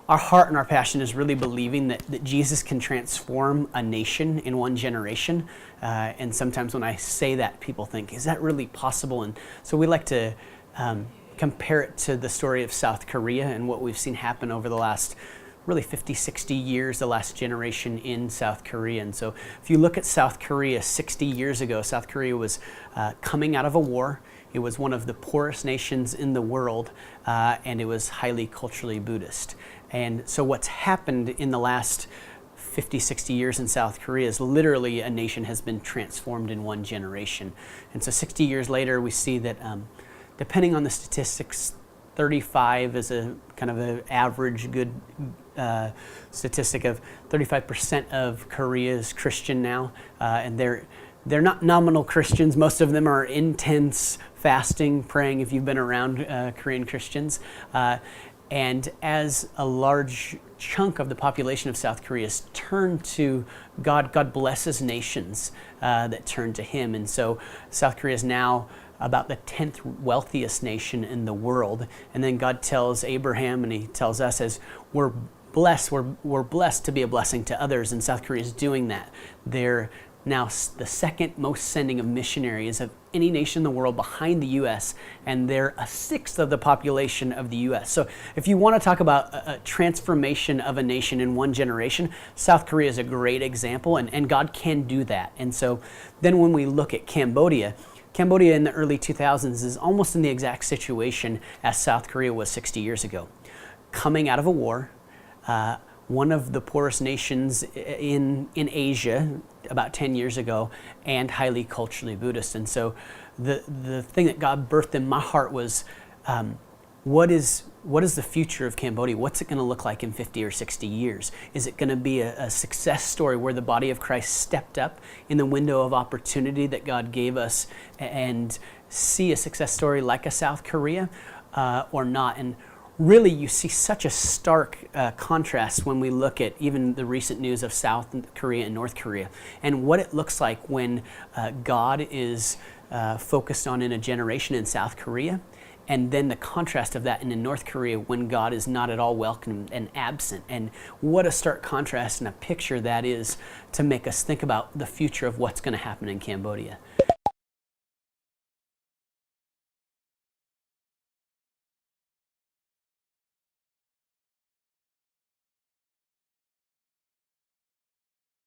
our heart and our passion is really believing that Jesus can transform a nation in one generation. And sometimes when I say that, people think, is that really possible? And so we like to compare it to the story of South Korea and what we've seen happen over the last really 50, 60 years, the last generation in South Korea. And so if you look at South Korea 60 years ago, South Korea was coming out of a war. It was one of the poorest nations in the world, and it was highly culturally Buddhist. And so what's happened in the last 50, 60 years in South Korea is literally a nation has been transformed in one generation. And so 60 years later, we see that depending on the statistics, 35 is a kind of an average good statistic of 35% of Korea is Christian now, and they're not nominal Christians. Most of them are intense fasting, praying, if you've been around Korean Christians. And as a large chunk of the population of South Korea has turned to God, God blesses nations that turn to Him. And so South Korea is now about the 10th wealthiest nation in the world. And then God tells Abraham, and He tells us, as we're blessed to be a blessing to others, and South Korea is doing that. They're now the second most sending of missionaries of any nation in the world behind the U.S., and they're a sixth of the population of the U.S. So if you want to talk about a transformation of a nation in one generation, South Korea is a great example, and God can do that. And so then when we look at Cambodia in the early 2000s is almost in the exact situation as South Korea was 60 years ago. Coming out of a war, one of the poorest nations in Asia about 10 years ago, and highly culturally Buddhist. And so the thing that God birthed in my heart was, what is the future of Cambodia? What's it going to look like in 50 or 60 years? Is it going to be a success story where the body of Christ stepped up in the window of opportunity that God gave us and see a success story like a South Korea or not? And really, you see such a stark contrast when we look at even the recent news of South Korea and North Korea, and what it looks like when God is focused on in a generation in South Korea, and then the contrast of that in North Korea when God is not at all welcome and absent. And what a stark contrast and a picture that is to make us think about the future of what's going to happen in Cambodia.